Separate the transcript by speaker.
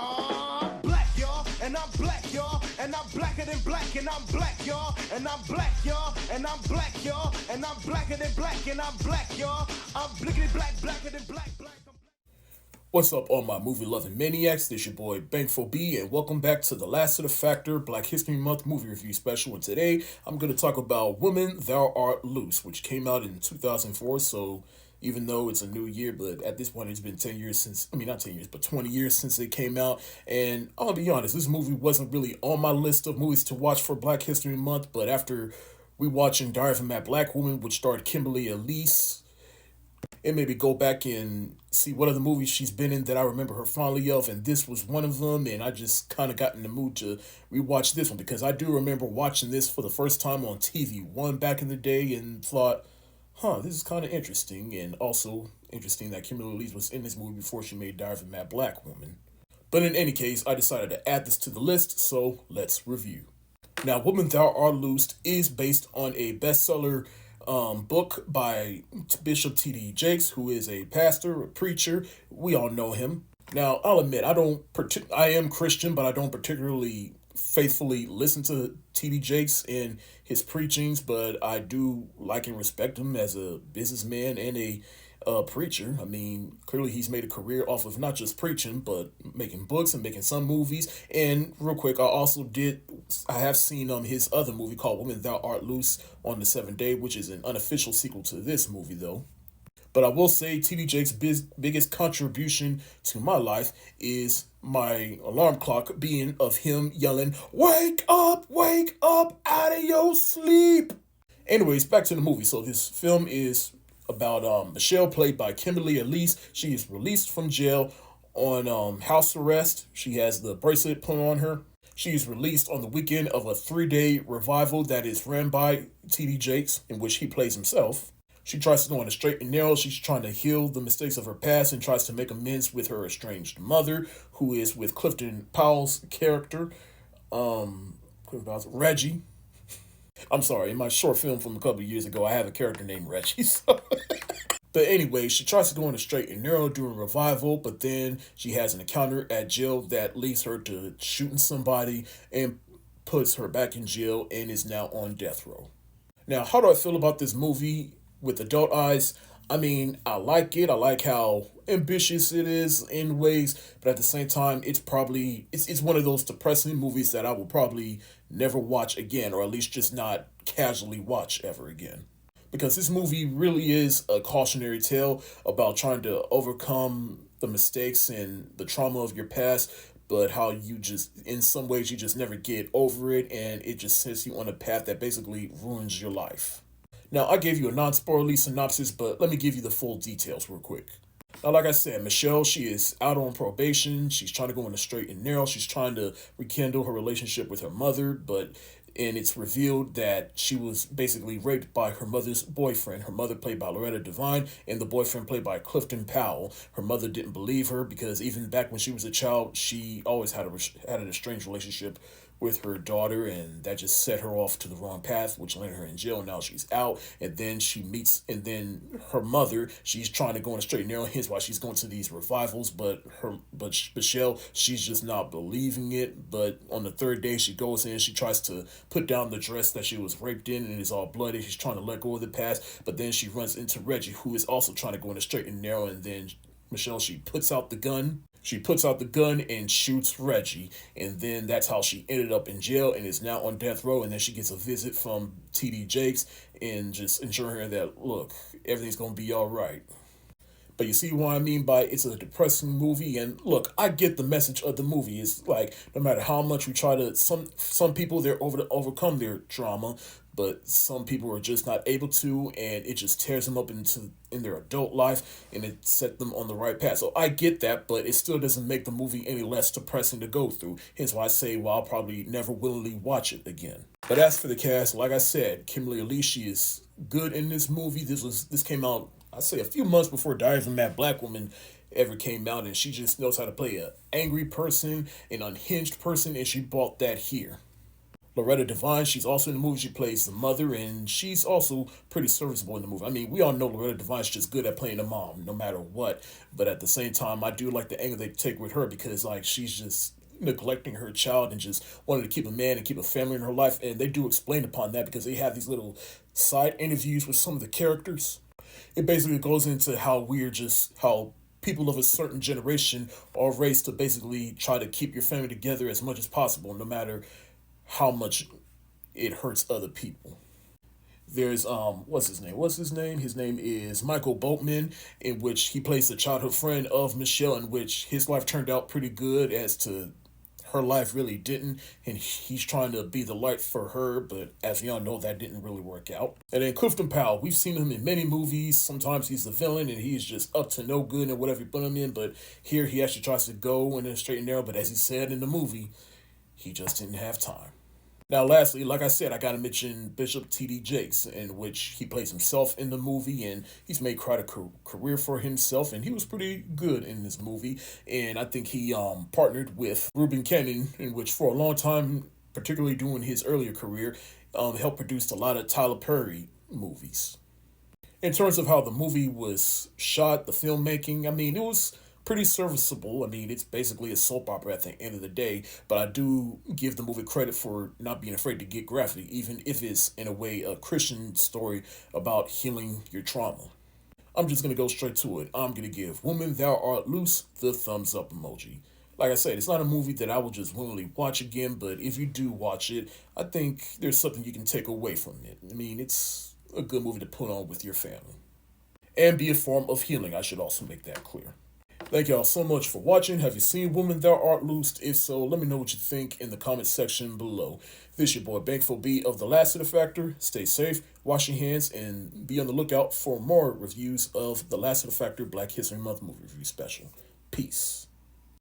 Speaker 1: Black, y'all, and I'm black, y'all, and I'm blacker than black, and I'm black, y'all, and I'm black, y'all, and I'm black, y'all, and I'm blacker than black, and I'm black, y'all. I'm blickety black, blacker than black, black.
Speaker 2: What's up, all my movie-loving maniacs? This your boy Bankful B, and welcome back to the Lassiter Factor Black History Month movie review special. And today, I'm going to talk about Woman, Thou Art Loose, which came out in 2004. So, even though it's a new year, but at this point, it's been 10 years since, not 10 years, but 20 years since it came out. And I'll be honest, this movie wasn't really on my list of movies to watch for Black History Month, but after rewatching Diary of a Mad Black Woman, which starred Kimberly Elise, and maybe go back and see what other movies she's been in that I remember her fondly of, and this was one of them, and I just kind of got in the mood to rewatch this one, because I do remember watching this for the first time on TV1 back in the day, and thought, this is kind of interesting, and also interesting that Kimberly Lee was in this movie before she made Diary of a Mad Black Woman. But in any case, I decided to add this to the list, so let's review. Now, Woman, Thou Art Loosed is based on a bestseller book by Bishop T.D. Jakes, who is a pastor, a preacher. We all know him. Now, I'll admit, I am Christian, but I don't particularly faithfully listen to T.D. Jakes in his preachings, but I do like and respect him as a businessman and a preacher. I mean, clearly he's made a career off of not just preaching, but making books and making some movies. And real quick, I have seen his other movie called Woman, Thou Art Loose on the Seventh Day, which is an unofficial sequel to this movie, though. But I will say T.D. Jakes' biggest contribution to my life is my alarm clock being of him yelling, wake up out of your sleep." Anyways, back to the movie. So this film is about Michelle, played by Kimberly Elise. She is released from jail on house arrest. She has the bracelet put on her. She is released on the weekend of a 3-day revival that is ran by T.D. Jakes, in which he plays himself. She tries to go on a straight and narrow. She's trying to heal the mistakes of her past and tries to make amends with her estranged mother, who is with Clifton Powell's character, Reggie. I'm sorry, in my short film from a couple of years ago, I have a character named Reggie. So. But anyway, she tries to go on a straight and narrow during revival, but then she has an encounter at jail that leads her to shooting somebody and puts her back in jail and is now on death row. Now, how do I feel about this movie with adult eyes? I mean, I like it. I like how ambitious it is in ways, but at the same time, it's one of those depressing movies that I will probably never watch again, or at least just not casually watch ever again. Because this movie really is a cautionary tale about trying to overcome the mistakes and the trauma of your past, but how you just, in some ways, you just never get over it, and it just sets you on a path that basically ruins your life. Now, I gave you a non-spoilerly synopsis, but let me give you the full details real quick. Now, like I said, Michelle, she is out on probation. She's trying to go in the straight and narrow. She's trying to rekindle her relationship with her mother, and it's revealed that she was basically raped by her mother's boyfriend. Her mother, played by Loretta Devine, and the boyfriend, played by Clifton Powell. Her mother didn't believe her because even back when she was a child, she always had an estranged relationship with her daughter, and that just set her off to the wrong path, which landed her in jail. Now she's out, and then her mother, she's trying to go in a straight and narrow, hence why she's going to these revivals, but Michelle, she's just not believing it. But on the third day, she goes in, she tries to put down the dress that she was raped in, and it's all bloody. She's trying to let go of the past, but then she runs into Reggie, who is also trying to go in a straight and narrow, and then Michelle, she puts out the gun and shoots Reggie, and then that's how she ended up in jail and is now on death row. And then she gets a visit from T.D. Jakes and just ensuring her that, look, everything's going to be all right. But you see what I mean by it's a depressing movie. And look, I get the message of the movie. It's like, no matter how much we try to, some people, they're over to overcome their trauma, but some people are just not able to, and it just tears them up in their adult life, and it set them on the right path. So I get that, but it still doesn't make the movie any less depressing to go through. Hence why I say, well, I'll probably never willingly watch it again. But as for the cast, like I said, Kimberly Elise, she is good in this movie. This came out, I'd say, a few months before Diary of a Mad Black Woman ever came out, and she just knows how to play an angry person, an unhinged person, and she brought that here. Loretta Devine, she's also in the movie. She plays the mother, and she's also pretty serviceable in the movie. I mean, we all know Loretta Devine's just good at playing the mom, no matter what. But at the same time, I do like the angle they take with her because, like, she's just neglecting her child and just wanted to keep a man and keep a family in her life. And they do explain upon that because they have these little side interviews with some of the characters. It basically goes into how we're just how people of a certain generation are raised to basically try to keep your family together as much as possible, no matter how much it hurts other people. There's what's his name? What's his name? His name is Michael Boatman, in which he plays the childhood friend of Michelle, in which his life turned out pretty good as to her life really didn't, and he's trying to be the light for her, but as we all know, that didn't really work out. And then Clifton Powell, we've seen him in many movies. Sometimes he's the villain and he's just up to no good and whatever you put him in, but here he actually tries to go in a straight and narrow, but as he said in the movie, he just didn't have time. Now, lastly, like I said, I gotta mention Bishop T.D. Jakes, in which he plays himself in the movie, and he's made quite a career for himself, and he was pretty good in this movie. And I think he partnered with Reuben Cannon, in which for a long time, particularly during his earlier career, helped produce a lot of Tyler Perry movies. In terms of how the movie was shot, the filmmaking, I mean, it was pretty serviceable. I mean, it's basically a soap opera at the end of the day, but I do give the movie credit for not being afraid to get graphic, even if it's in a way a Christian story about healing your trauma. I'm just going to go straight to it. I'm going to give Woman Thou Art Loose the thumbs up emoji. Like I said, it's not a movie that I will just willingly watch again, but if you do watch it, I think there's something you can take away from it. I mean, it's a good movie to put on with your family. And be a form of healing, I should also make that clear. Thank y'all so much for watching. Have you seen Woman Thou Art Loosed? If so, let me know what you think in the comment section below. This your boy Bankful B of the Lassiter Factor. Stay safe, wash your hands, and be on the lookout for more reviews of the Lassiter Factor Black History Month movie review special. Peace.